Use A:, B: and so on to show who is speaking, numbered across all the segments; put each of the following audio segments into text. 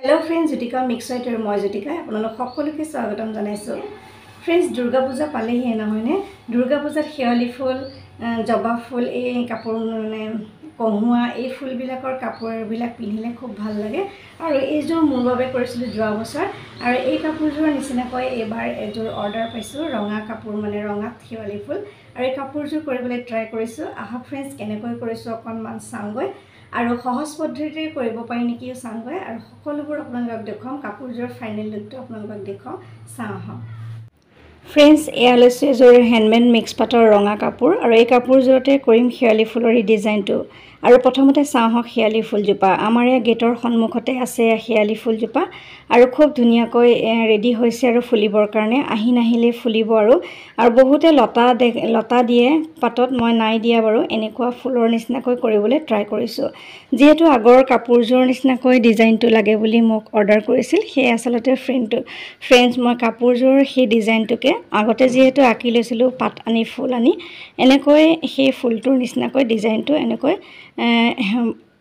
A: Hello friends Jyotika mix वाइटर मैं ज्योतिका आपलोक सकलोके स्वागतम जानाइছো friends Durga Puja पालेही नहयने Durga पूजात शेवाली full जबा फुल ए कापोर माने कहुआ ए फुलबिलाकर कापोरबिलाक पिन्धिले खूब ভাল লাগে আৰু এইযোৰ মোৰ বাবে কৰিছিল যোৱা বছৰ আৰু এই কাপোৰযোৰ নিচিনাকৈ এবাৰ এযোৰ অৰ্ডাৰ পাইছো ৰঙা কাপোৰ মানে ৰঙাত शेवाली ফুল আৰু এই কাপোৰযোৰ কৰিবলৈ ট্ৰাই কৰিছো আহক फ्रेंड्स কেনেকৈ কৰিছো অকনমান চাওগৈ আৰু সহজ পদ্ধতিৰে কৰিব পাৰি নেকি চাওগৈ আৰু সকলোবোৰ আপোনালোকক দেখাম কাপোৰযোৰ ফাইনেল লুকটো আপোনালোকক দেখাও চাও फ्रेंड्स এয়া লৈছে এযোৰ হ্যান্ডমেড মিক্স পাটৰ ৰঙা কাপোৰ আৰু এই কাপোৰযোৰতে কৰিম शेवाली ফুলৰ ডিজাইনটো আৰু প্ৰথমতে চাওহক शेवाली ফুলজোপা আমাৰ এই গেটৰ সন্মুখতে আছে शेवाली ফুলজোপা আৰু খুব ধুনিয়াকৈ ৰেডি হৈছে আৰু ফুলিবৰ কাৰণে আহি নাহিলে ফুলিব আৰু বহুতে লতা দিয়ে পাতত মই নাই দিয়া বাৰু এনেকুৱা ফুলৰ নিচিনাকৈ কৰিবলৈ ট্ৰাই কৰিছো যেহেতু আগৰ কাপোৰযোৰ নিচিনাকৈ ডিজাইনটো লাগে বুলি মোক অৰ্ডাৰ কৰিছিল সেই আসলতে ফ্ৰেন্ডছ মই কাপোৰযোৰ সেই ডিজাইনটোকে আগতে যেহেতু আঁকি লৈছিলো পাত আনি ফুল আনি এনেকৈ সেই ফুলটোৰ নিচিনাকৈ ডিজাইনটো এনেকৈ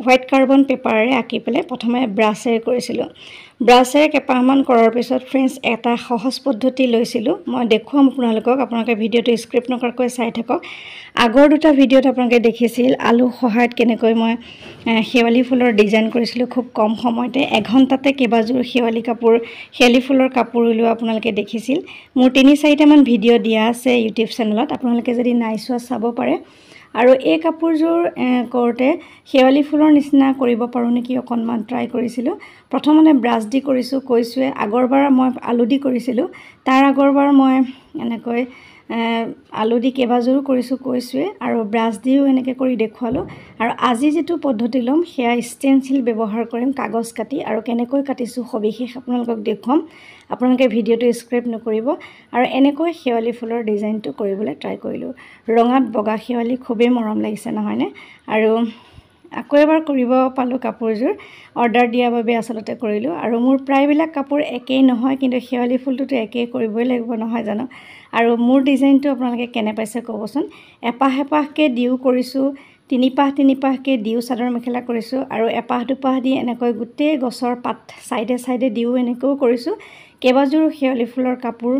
A: হোয়াইট কাৰ্বন পেপাৰেৰে আঁকি পেলে প্ৰথমে ব্ৰাশেৰে কৰিছিলো ব্ৰাশেৰে কেপামান কৰাৰ পিছত फ्रेंड्स এটা সহজ পদ্ধতি লৈছিলো মই দেখুৱাম আপোনালোকে ভিডিওটো স্ক্ৰিপ্ট নকৰাকৈ চাই থাকক আগৰ দুটা ভিডিওত আপোনালোকে দেখিছিল আলু সহায়ত কেনেকৈ মই शेवाली ফুলৰ ডিজাইন কৰিছিলো খুব কম সময়তে এক ঘণ্টাতে কেবাজোৰ शेवाली ফুলৰ কাপোৰ উলিওৱা আপোনালোকে দেখিছিল মোৰ 3-4টা মান ভিডিও দিয়া আছে ইউটিউব চেনেলত আপোনালোকে যদি নাই চোৱা চাব পাৰে আৰু এই কাপোৰযোৰ কৰতে शेवाली ফুলৰ নিচিনা কৰিব পাৰো নেকি অকনমান ট্ৰাই কৰিছিলো প্ৰথমতে ব্ৰাশ দি কৰিছো কৈছোৱে আগৰবাৰ মই আলু দি কৰিছিলো তাৰ আগৰবাৰ মই এনেকৈ আলু দি কেবাজোৰ কৰিছো কৈছোৱে আৰু ব্ৰাশ দিও এনেকৈ কৰি দেখুৱালো আৰু আজি যেটো পদ্ধতি লম হেয়া স্টেনসিল ব্যৱহাৰ কৰিম কাগজ কাটি আৰু কেনেকৈ কাটিছো সবিশেষ আপোনালোকক দেখুৱাম আপোনালোকে ভিডিওটো স্ক্ৰিপ্ট নকৰিব আৰু এনেকৈ शेवाली ফুলৰ ডিজাইনটো কৰিবলৈ ট্ৰাই কৰিলো ৰঙাত বগা शेवाली খুবেই মৰম লাগিছে নহয়নে আৰু আকৌ এবাৰ কৰিব পালো কাপোৰযোৰ অৰ্ডাৰ দিয়া বাবে আসলতে কৰিলো আৰু মোৰ প্ৰায়বিলাক কাপোৰ একেই নহয় কিন্তু शेवाली ফুলটো একেই কৰিবই লাগিব নহয় জানো আৰু মোৰ ডিজাইনটো আপোনালোকে কেনে পাইছে ক'বচোন এপাহ এপাহকে দিও কৰিছো তিনিপাহকে দিও চাদৰ মেখেলা কৰিছো আৰু এপাহ দুপাহ দি এনেকৈ গুটে গছৰ পাত সাইডে দিও এনেকৈ কৰিছো কেবাজোৰ शेवाली ফুলৰ কাপোৰ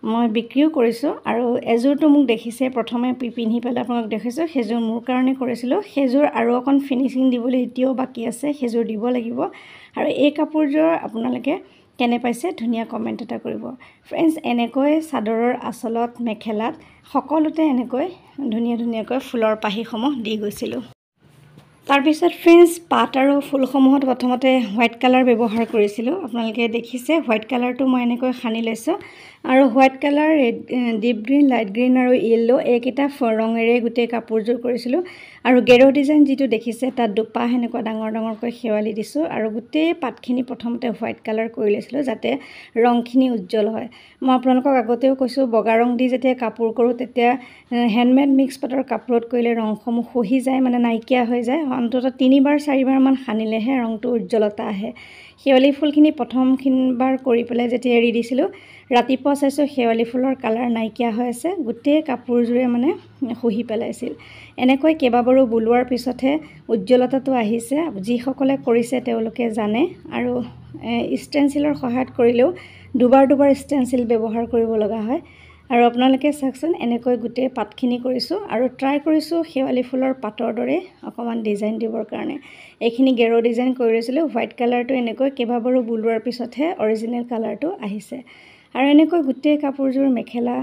A: মই বিক্ৰীও কৰিছো আৰু এজোৰটো মোক দেখিছে প্ৰথমে পিন্ধি পেলা আপোনাক দেখিছো হেজোৰ মোৰ কাৰণে কৰিছিলো হেজোৰ আৰু অকন ফিনিশিং দিবলৈ এতিয়াও বাকি আছে হেজোৰ দিব লাগিব আৰু এই কাপোৰযোৰ আপোনালোকে কেনে পাইছে ধুনিয়া কমেন্ট এটা কৰিব फ्रेंड्स এনেকৈ চাদৰৰ আচলত মেখেলাত সকলোতে এনেকৈ ধুনিয়াকৈ ফুলৰ পাহিসমূহ দি গৈছিলো তাৰ পিছত फ्रेंड्स পাট আৰু ফুলসমূহত প্ৰথমতে হোয়াইট কালাৰ ব্যৱহাৰ কৰিছিলো আপোনালোকে দেখিছে হোয়াইট কালাৰটো মই এনেকৈ খানি লৈছো আৰু white colour deep green light green আৰু ইয়েলো এইকেইটা ৰঙেৰে গুটে কাপোৰযোৰ কৰিছিলো আৰু গেৰো ডিজাইন যেটো দেখিছে তাত দুপা হেনেকৈ ডাঙৰকৈ शेवाली দিছো আৰু গুটে পাতখিনি প্ৰথমতে হোয়াইট কালাৰ কৰি লৈছিলো যাতে ৰংখিনি উজ্জ্বল হয় মই আপোনালোকক আগতেও কৈছো বগা ৰং দি যেতিয়া কাপোৰ কৰো তেতিয়া হ্যান্ডমেড মিক্স পাটৰ কাপোৰত কৰিলে ৰংসমূহ খহি যায় মানে নাইকিয়া হৈ যায় অন্তত 3-4 বাৰ মান খানিলেহে ৰংটো উজ্জ্বলতা আহে शेवाली ফুলখিনি প্ৰথমখিনবাৰ কৰি পেলে যেতিয়া এৰি দিছিলো ৰাতিপুৱা চাইছো शेवाली ফুলৰ কালাৰ নাইকিয়া হৈ আছে গুটে কাপোৰজুৰে মানে খহি পেলাইছিল এনেকৈ কেবাবাৰো বুলোৱাৰ পিছতহে উজ্জ্বলতাটো আহিছে যি সকলে কৰিছে তেওঁলোকে জানে আৰু স্টেনসিলৰ সহায়ত কৰিলেও দুবাৰ স্টেনসিল ব্যৱহাৰ কৰিব লগা হয় আৰু আপোনালোকে চাওকচোন এনেকৈ গুটে পাতখিনি কৰিছো আৰু ট্ৰাই কৰিছো शेवाली ফুলৰ পাতৰ দৰে অকমান ডিজাইন দিবৰ কাৰণে এইখিনি গেৰো ডিজাইন কৰি লৈছিলো হোয়াইট কালাৰটো এনেকৈ কেবাবাৰো বুলোৱাৰ পিছতহে অৰিজিনেল কালাৰটো আহিছে আৰু এনেকৈ গুটে কাপোৰযোৰ মেখেলা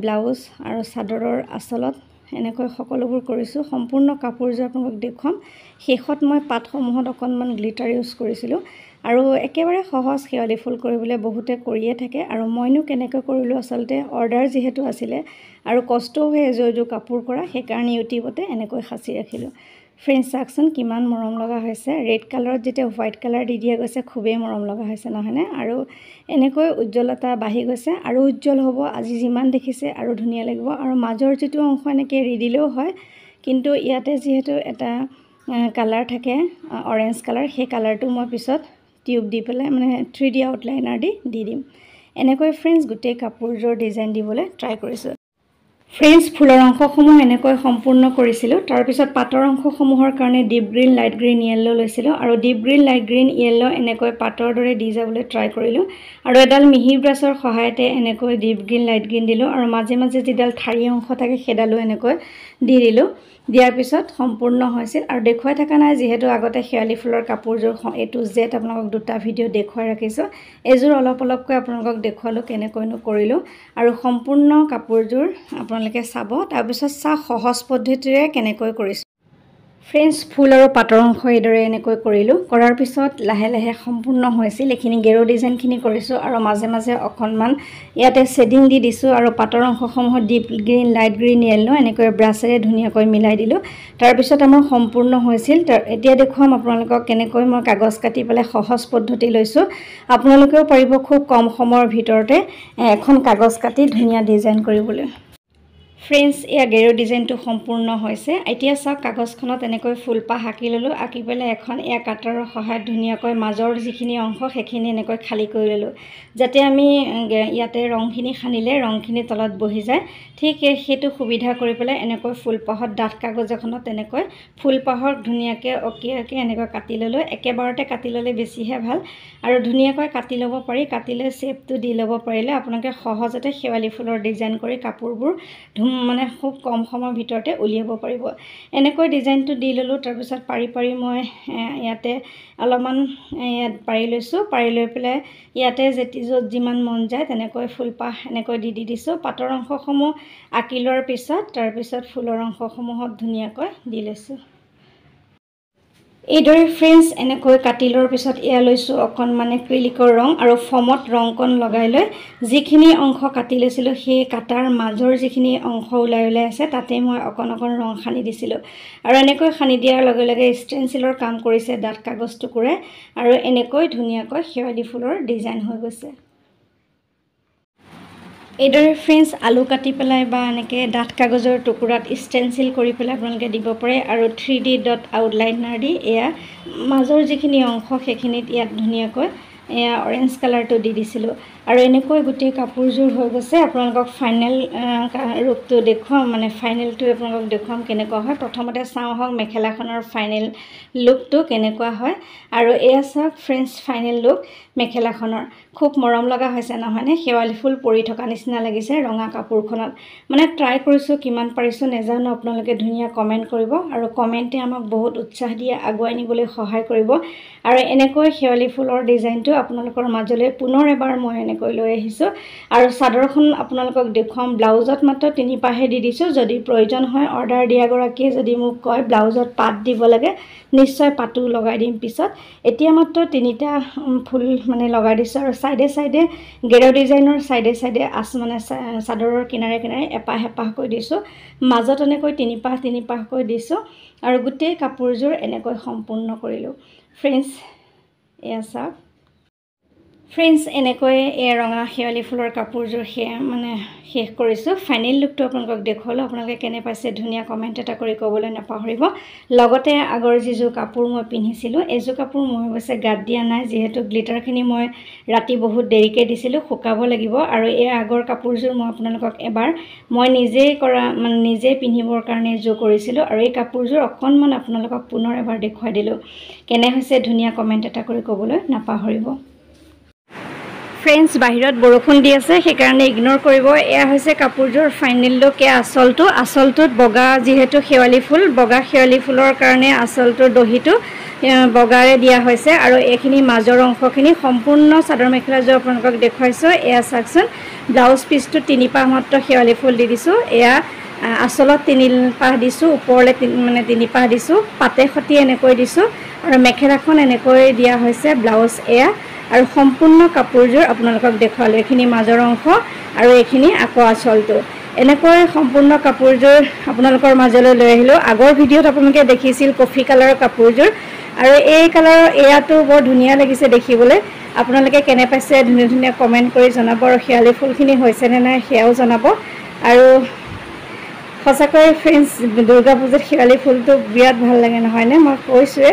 A: ব্লাউজ আৰু চাদৰৰ আচলত এনেকৈ সকলোবোৰ কৰিছো সম্পূৰ্ণ কাপোৰযোৰ আপোনাক দেখুৱাম শেষত মই পাতসমূহত অকনমান গ্লিটাৰ ইউজ কৰিছিলো আৰু একেবাৰে সহজ शेवाली ফুল কৰিবলৈ বহুতে কৰিয়ে থাকে আৰু মইনো কেনেকৈ কৰিলো আসলতে অৰ্ডাৰ যেহেতু আছিল আৰু কষ্টও হৈ এজো কাপোৰ কৰা সেই কাৰণে ইউটিউবতে এনেকৈ খাচি ৰাখিলো फ्रेंड्स সাকচন কিমান মৰম লগা হৈছে ৰেড কালাৰত যেতে হোয়াইট কালাৰ দি দিয়া গৈছে খুবেই মৰম লগা হৈছে নহয়নে আৰু এনেকৈ উজ্জ্বলতা বাঢ়ি গৈছে আৰু উজ্জ্বল হ'ব আজি যিমান দেখিছে আৰু ধুনিয়া লাগিব আৰু মাজৰ যেটো অংশ এনেকৈ ৰি দিলেও হয় কিন্তু ইয়াতে যেহেতু এটা কালাৰ থাকে অৰেঞ্জ কালাৰ সেই কালাৰটো মই পিছত টিউব দি পেলাই মানে 3D আউটলাইনাৰ দি দিম এনেকৈ फ्रेंड्स গুটে কাপোৰজোৰ ডিজাইন দিবলৈ ট্ৰাই কৰিছো ফ্ৰেন্স ফুলৰ অংশসমূহ এনেকৈ সম্পূৰ্ণ কৰিছিলোঁ। তাৰপিছত পাতৰ অংশসমূহৰ কাৰণে deep green, light green, yellow' লৈছিলোঁ আৰু deep green, light green, yellow' এনেকৈ পাতৰ দৰে দি যাবলৈ ট্ৰাই কৰিলোঁ আৰু এডাল মিহি ব্ৰাছৰ সহায়তে এনেকৈ ডিপ গ্ৰীণ, লাইট গ্ৰীণ দিলোঁ আৰু মাজে মাজে যিডাল ঠাৰি অংশ থাকে সেইডালো এনেকৈ দি দিলোঁ। দিয়াৰ পিছত সম্পূৰ্ণ হৈছিল আৰু দেখুৱাই থকা নাই যিহেতু আগতে শেৱালি ফুলৰ কাপোৰযোৰ A to Z আপোনালোকক দুটা ভিডিঅ' দেখুৱাই ৰাখিছোঁ। এযোৰ অলপ অলপকৈ আপোনালোকক দেখুৱালোঁ কেনেকৈনো কৰিলোঁ আৰু সম্পূৰ্ণ কাপোৰযোৰ আপোনালোকে চাব। তাৰপিছত সহজ পদ্ধতিৰে কেনেকৈ কৰিছোঁ। ফ্ৰেন্স ফুল আৰু পাতৰ অংশ এইদৰে এনেকৈ কৰিলোঁ। কৰাৰ পিছত লাহে লাহে সম্পূৰ্ণ হৈছিল। এইখিনি গেৰো ডিজাইনখিনি কৰিছোঁ আৰু মাজে মাজে অকণমান ইয়াতে শ্বেডিং দি দিছোঁ আৰু পাতৰ অংশসমূহত deep green, light green, yellow' এনেকৈ ব্ৰাছেৰে ধুনীয়াকৈ মিলাই দিলোঁ। তাৰপিছত আমাৰ সম্পূৰ্ণ হৈছিল। এতিয়া দেখুৱাম আপোনালোকক কেনেকৈ মই কাগজ কাটি পেলাই সহজ পদ্ধতি লৈছোঁ। আপোনালোকেও পাৰিব খুব কম সময়ৰ ভিতৰতে এখন কাগজ কাটি ধুনীয়া ডিজাইন কৰিবলৈ। ফ্ৰেন্স এয়া গেৰো ডিজাইনটো সম্পূৰ্ণ হৈছে। এতিয়া চাওক কাগজখনত এনেকৈ ফুলপাহ আঁকি ল'লোঁ। আঁকি পেলাই এখন এয়া কাটাৰৰ সহায়ত ধুনীয়াকৈ মাজৰ যিখিনি অংশ সেইখিনি এনেকৈ খালী কৰি ল'লোঁ যাতে আমি ইয়াতে ৰংখিনি সানিলে ৰংখিনি তলত বহি যায়। ঠিক সেইটো সুবিধা কৰি পেলাই এনেকৈ ফুলপাহত ডাঠ কাগজ এখনত এনেকৈ ফুলপাহৰ ধুনীয়াকৈ অঁকিয়াকৈ এনেকৈ কাটি ল'লোঁ। একেবাৰতে কাটি ল'লে বেছিহে ভাল আৰু ধুনীয়াকৈ কাটি ল'ব পাৰি। কাটি লৈ শ্বেপটো দি ল'ব পাৰিলে আপোনালোকে সহজতে শেৱালি ফুলৰ ডিজাইন কৰি কাপোৰবোৰ মানে খুব কম সময়ৰ ভিতৰতে উলিয়াব পাৰিব। এনেকৈ ডিজাইনটো দি ল'লোঁ। তাৰপিছত পাৰি পাৰি মই ইয়াতে অলপমান ইয়াত পাৰি লৈছোঁ। পাৰি লৈ পেলাই ইয়াতে য'ত যিমান মন যায় তেনেকৈ ফুলপাহ এনেকৈ দি দিছোঁ। পাতৰ অংশসমূহ আঁকি লোৱাৰ পিছত তাৰপিছত ফুলৰ অংশসমূহত ধুনীয়াকৈ দি লৈছোঁ। এইদৰে ফ্ৰেন্স এনেকৈ কাটি লোৱাৰ পিছত এয়া লৈছোঁ অকণমান এক্ৰিলিকৰ ৰং আৰু ফমত ৰংকণ লগাই লৈ যিখিনি অংশ কাটি লৈছিলোঁ সেই কাটাৰ মাজৰ যিখিনি অংশ ওলাই আছে তাতে মই অকণ অকণ ৰং সানি দিছিলোঁ আৰু এনেকৈ সানি দিয়াৰ লগে লগে ষ্টেনচিলৰ কাম কৰিছে ডাঠ কাগজ টুকুৰাই আৰু এনেকৈ ধুনীয়াকৈ শেৱালি ফুলৰ ডিজাইন হৈ গৈছে। এইদৰে ফ্ৰেন্স আলু কাটি পেলাই বা এনেকৈ ডাঠ কাগজৰ টুকুৰাত ষ্টেনচিল কৰি পেলাই আপোনালোকে দিব পাৰে আৰু 3D ডট আউটলাইনাৰ দি এয়া মাজৰ যিখিনি অংশ সেইখিনিত ইয়াত ধুনীয়াকৈ এয়া অৰেঞ্জ কালাৰটো দি দিছিলোঁ আৰু এনেকৈ গোটেই কাপোৰযোৰ হৈ গৈছে। আপোনালোকক ফাইনেল ৰূপটো দেখুৱাম, মানে ফাইনেলটো আপোনালোকক দেখুৱাম কেনেকুৱা হয়। প্ৰথমতে চাওঁ আহক মেখেলাখনৰ ফাইনেল লুকটো কেনেকুৱা হয় আৰু এয়া চাওক ফ্ৰেন্স ফাইনেল লুক মেখেলাখনৰ। খুব মৰম লগা হৈছে নহয়নে? শেৱালি ফুল পৰি থকা নিচিনা লাগিছে ৰঙা কাপোৰখনত। মানে ট্ৰাই কৰিছোঁ, কিমান পাৰিছোঁ নেজানো। আপোনালোকে ধুনীয়া কমেণ্ট কৰিব আৰু কমেণ্টে আমাক বহুত উৎসাহ দিয়ে, আগুৱাই নিবলৈ সহায় কৰিব আৰু এনেকৈ শেৱালি ফুলৰ ডিজাইনটো আপোনালোকৰ মাজলৈ পুনৰ এবাৰ মই এনেকৈ লৈ আহিছোঁ আৰু চাদৰখন আপোনালোকক দেখুৱাম। ব্লাউজত মাত্ৰ 3 পাহে দি দিছোঁ। যদি প্ৰয়োজন হয় অৰ্ডাৰ দিয়াগৰাকীয়ে যদি মোক কয় ব্লাউজত পাত দিব লাগে নিশ্চয় পাতো লগাই দিম পিছত। এতিয়া মাত্ৰ 3টা ফুল মানে লগাই দিছোঁ আৰু চাইডে চাইডে গেৰো ডিজাইনৰ চাইডে চাইডে মানে চাদৰৰ কিনাৰে কিনাৰে এপাহ এপাহকৈ দিছোঁ। মাজত এনেকৈ 3 পাহকৈ দিছোঁ আৰু গোটেই কাপোৰযোৰ এনেকৈ সম্পূৰ্ণ কৰিলোঁ। ফ্ৰেন্স এয়া চাওক। ফ্ৰেন্স এনেকৈ এই ৰঙা শেৱালি ফুলৰ কাপোৰযোৰ শেষ কৰিছোঁ। ফাইনেল লুকটো আপোনালোকক দেখুৱালোঁ। আপোনালোকে কেনে পাইছে ধুনীয়া কমেণ্ট এটা কৰি ক'বলৈ নাপাহৰিব। লগতে আগৰ যিযোৰ কাপোৰ মই পিন্ধিছিলোঁ এইযোৰ কাপোৰ মই অৱশ্যে গাত দিয়া নাই যিহেতু গ্লিটাৰখিনি মই ৰাতি বহুত দেৰিকৈ দিছিলোঁ, শুকাব লাগিব আৰু এই আগৰ কাপোৰযোৰ মই আপোনালোকক এবাৰ মই নিজেই পিন্ধিবৰ কাৰণে যোৰ কৰিছিলোঁ আৰু এই কাপোৰযোৰ অকণমান আপোনালোকক পুনৰ এবাৰ দেখুৱাই দিলোঁ। কেনে হৈছে ধুনীয়া কমেণ্ট এটা কৰি ক'বলৈ নাপাহৰিব। ফ্ৰেন্স বাহিৰত বৰষুণ দি আছে সেইকাৰণে ইগনোৰ কৰিব। এয়া হৈছে কাপোৰযোৰ ফাইনেল লুক। এয়া আঁচলটোত বগা যিহেতু শেৱালি ফুল, বগা শেৱালি ফুলৰ কাৰণে আঁচলটোৰ দহিটো বগাৰে দিয়া হৈছে আৰু এইখিনি মাজৰ অংশখিনি সম্পূৰ্ণ চাদৰ মেখেলাযোৰ আপোনালোকক দেখুৱাইছোঁ। এয়া চাওকচোন ব্লাউজ পিচটো 3 পাহ মাত্ৰ শেৱালি ফুল দি দিছোঁ। এয়া আঁচলত 3 পাহ দিছোঁ, ওপৰলৈ 3 পাহ দিছোঁ, পাতে সতি এনেকৈ দিছোঁ আৰু মেখেলাখন এনেকৈ দিয়া হৈছে ব্লাউজ এয়া আৰু সম্পূৰ্ণ কাপোৰযোৰ আপোনালোকক দেখুৱালোঁ। এইখিনি মাজৰ অংশ আৰু এইখিনি আকৌ আঁচলটো। এনেকৈ সম্পূৰ্ণ কাপোৰযোৰ আপোনালোকৰ মাজলৈ লৈ আহিলোঁ। আগৰ ভিডিঅ'ত আপোনালোকে দেখিছিল কফি কালাৰৰ কাপোৰযোৰ আৰু এই কালাৰৰ এয়াটো বৰ ধুনীয়া লাগিছে দেখিবলৈ। আপোনালোকে কেনে পাইছে ধুনীয়া ধুনীয়া কমেণ্ট কৰি জনাব আৰু শেৱালি ফুলখিনি হৈছেনে নাই সেয়াও জনাব। আৰু সঁচাকৈ ফ্ৰেন্স দুৰ্গা পূজাত শেৱালি ফুলটো বিৰাট ভাল লাগে নহয়নে? মই কৈছোঁৱে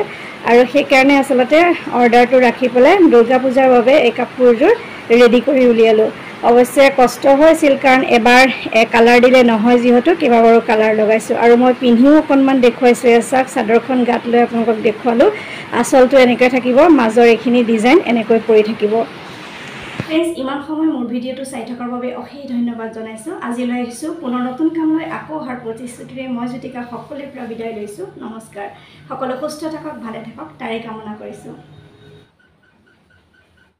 A: আৰু সেইকাৰণে আচলতে অৰ্ডাৰটো ৰাখি পেলাই দুৰ্গা পূজাৰ বাবে এই কাপোৰযোৰ ৰেডি কৰি উলিয়ালোঁ। অৱশ্যে কষ্ট হৈছিল কাৰণ এবাৰ কালাৰ দিলে নহয় যিহেতু কেইবাবাৰো কালাৰ লগাইছোঁ আৰু মই পিন্ধিও অকণমান দেখুৱাইছোঁ চাওক চাদৰখন গাত লৈ আপোনালোকক দেখুৱালোঁ আঁচলটো এনেকৈ থাকিব মাজৰ এইখিনি ডিজাইন এনেকৈ পৰি থাকিব ফ্ৰেণ্ডছ ইমান সময় মোৰ ভিডিঅ'টো চাই থকাৰ বাবে অশেষ ধন্যবাদ জনাইছোঁ আজিলৈ আহিছোঁ পুনৰ নতুন কাম লৈ আকৌ অহাৰ প্ৰতিশ্ৰুতিৰে মই জ্যোতিকা সকলোৰে পৰা বিদায় লৈছোঁ নমস্কাৰ সকলো সুস্থ থাকক ভালে থাকক তাৰে কামনা কৰিছোঁ